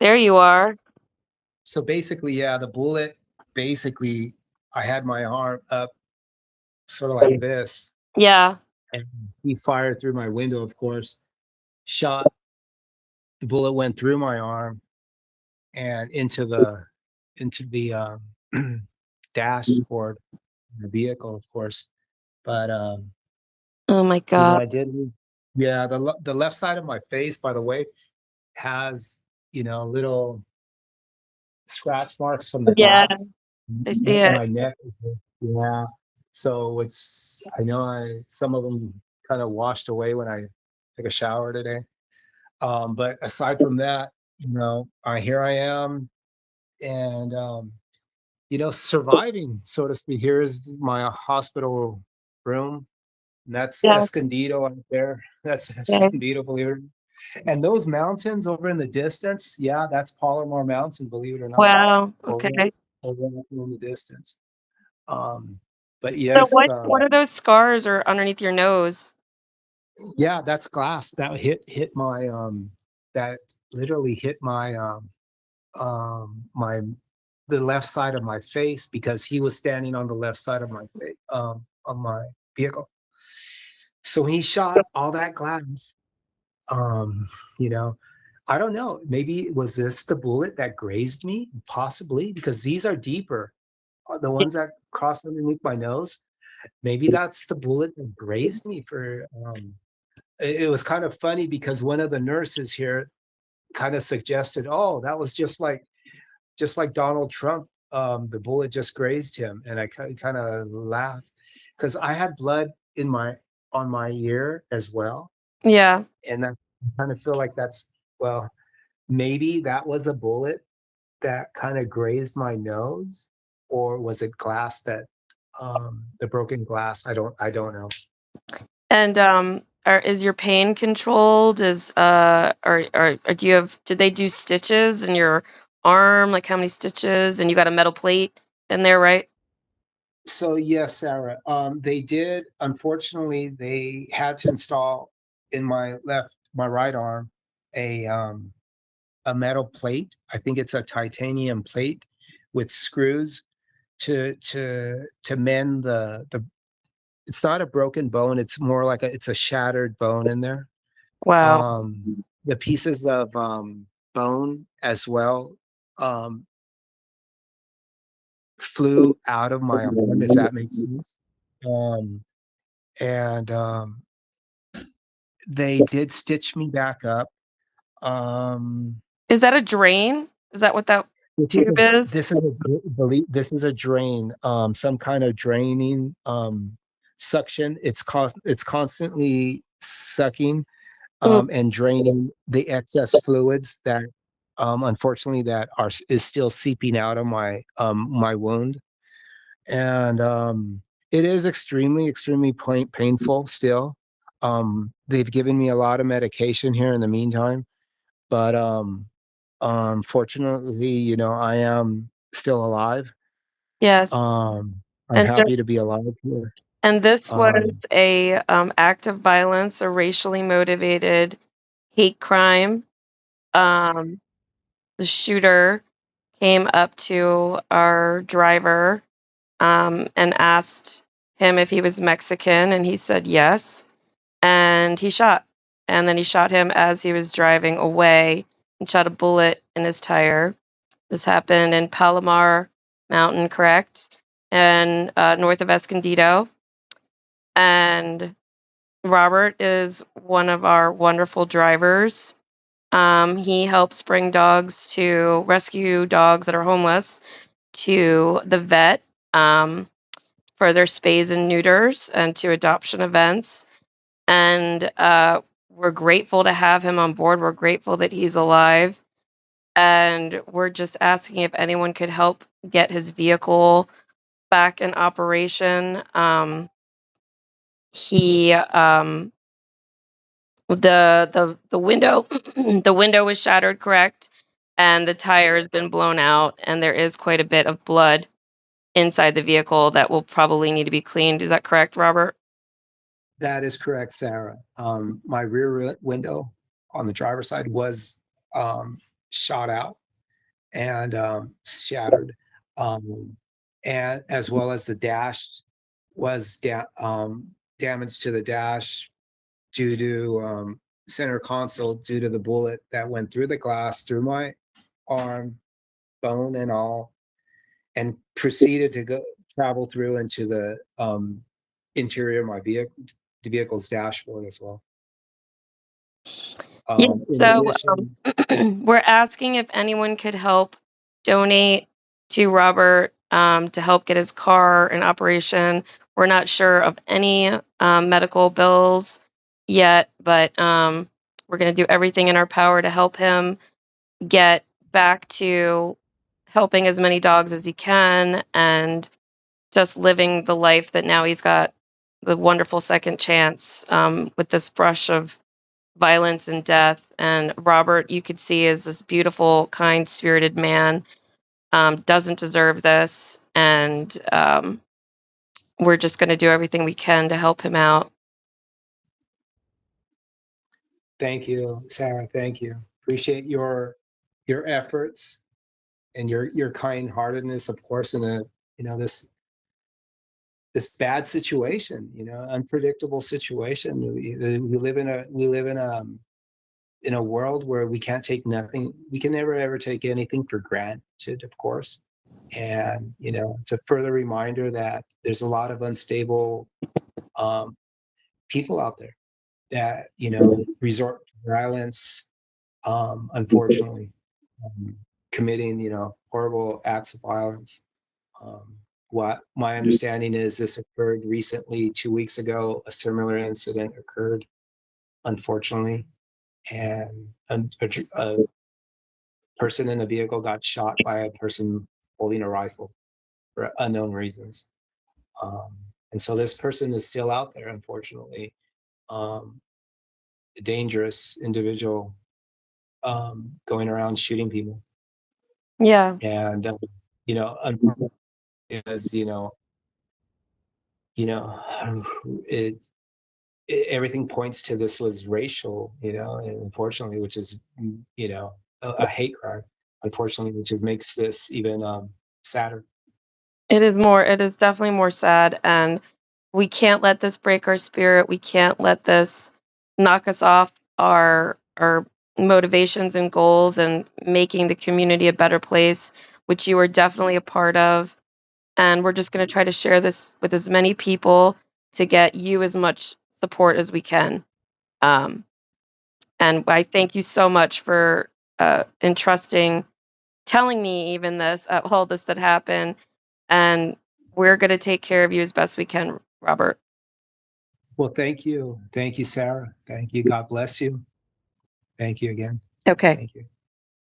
There you are. So basically, yeah, the bullet basically, I had my arm up sort of like this, Yeah. and he fired through my window, of course, shot, the bullet went through my arm and into the dashboard of the vehicle, of course. But Oh my God. I did, yeah, the left side of my face, by the way, has, little scratch marks from the Yeah, glass. I see it. My neck, yeah. So I know some of them kind of washed away when I took a shower today. But aside from that, here I am, and surviving, so to speak. Here is my hospital room, and that's Yeah. Escondido out there. That's Okay. Escondido, believe it or not. And those mountains over in the distance, yeah, that's Palomar Mountain, believe it or not, Wow. over Okay. over in the distance. Um, but So yes, what are those scars or underneath your nose? yeah, that's glass that hit my that literally hit my my the left side of my face, because he was standing on the left side of my face, on my vehicle. So when he shot all that glass, um, you know, I don't know. Maybe was this the bullet that grazed me? Possibly, because these are deeper. The ones that crossed underneath my nose. Maybe that's the bullet that grazed me for. It was kind of funny because one of the nurses here kind of suggested, "Oh, that was just like Donald Trump. The bullet just grazed him," and I kind of laughed because I had blood in my on my ear as well, Yeah. and I kind of feel like well, maybe that was a bullet that kind of grazed my nose, or was it glass that the broken glass? I don't know. And is your pain controlled? Is or do you have did they do stitches in your arm? Like how many stitches? And you got a metal plate in there, right? So yes, Sarah. They did. Unfortunately, they had to install in my right arm, a metal plate. I think it's a titanium plate with screws to mend the. It's not a broken bone. It's more like it's a shattered bone in there. Wow. The pieces of bone as well um, flew out of my arm, if that makes sense. Um, and they did stitch me back up. Um, Is that a drain? Is that what that tube is? this is a drain, some kind of draining suction. It's constantly sucking Mm. and draining the excess fluids that unfortunately that is still seeping out of my wound. And it is extremely painful still. They've given me a lot of medication here in the meantime, but fortunately, I am still alive. Yes. I'm And happy to be alive here. and this was um a act of violence, a racially motivated hate crime. Um, the shooter came up to our driver and asked him if he was Mexican, and he said yes. And he shot. And then he shot him as he was driving away and shot a bullet in his tire. This happened in Palomar Mountain, correct? And north of Escondido. And Robert is one of our wonderful drivers. He helps bring dogs to rescue dogs that are homeless to the vet for their spays and neuters and to adoption events. And we're grateful to have him on board. We're grateful that he's alive. And we're just asking if anyone could help get his vehicle back in operation. He the window the window was shattered, correct? And the tire has been blown out, and there is quite a bit of blood inside the vehicle that will probably need to be cleaned. Is that correct, Robert? that is correct, Sarah. My rear window on the driver's side was shot out and shattered, and as well as the dash was damage to the dash due to center console due to the bullet that went through the glass through my arm, bone and all, and proceeded to go travel through into the interior of my vehicle, the vehicle's dashboard as well. Yeah, In so addition, we're asking if anyone could help donate to Robert to help get his car in operation. We're not sure of any medical bills yet, but we're going to do everything in our power to help him get back to helping as many dogs as he can and just living the life that now he's got the wonderful second chance with this brush of violence and death. And Robert, you could see, is this beautiful, kind spirited man, doesn't deserve this. And we're just going to do everything we can to help him out. thank you, Sarah. Thank you. Appreciate your efforts and your kind-heartedness, of course, in a this bad situation, unpredictable situation. We live in a world where we can't take nothing. We can never ever take anything for granted, of course. And it's a further reminder that there's a lot of unstable people out there that resort to violence, unfortunately, committing horrible acts of violence. What my understanding is, this occurred recently, 2 weeks ago. A similar incident occurred, unfortunately, and a person in a vehicle got shot by a person holding a rifle for unknown reasons. And so this person is still out there, unfortunately. A dangerous individual, going around shooting people. Yeah. And as it, everything points to this was racial, and unfortunately, which is a hate crime, unfortunately, which makes this even sadder. It is definitely more sad. And we can't let this break our spirit. We can't let this knock us off our motivations and goals and making the community a better place, which you are definitely a part of. And we're just going to try to share this with as many people to get you as much support as we can. Um, and I thank you so much for entrusting, telling me even this, all this that happened. And we're going to take care of you as best we can, Robert. Well, thank you, Sarah. Thank you. God bless you. Thank you again. Okay. Thank you.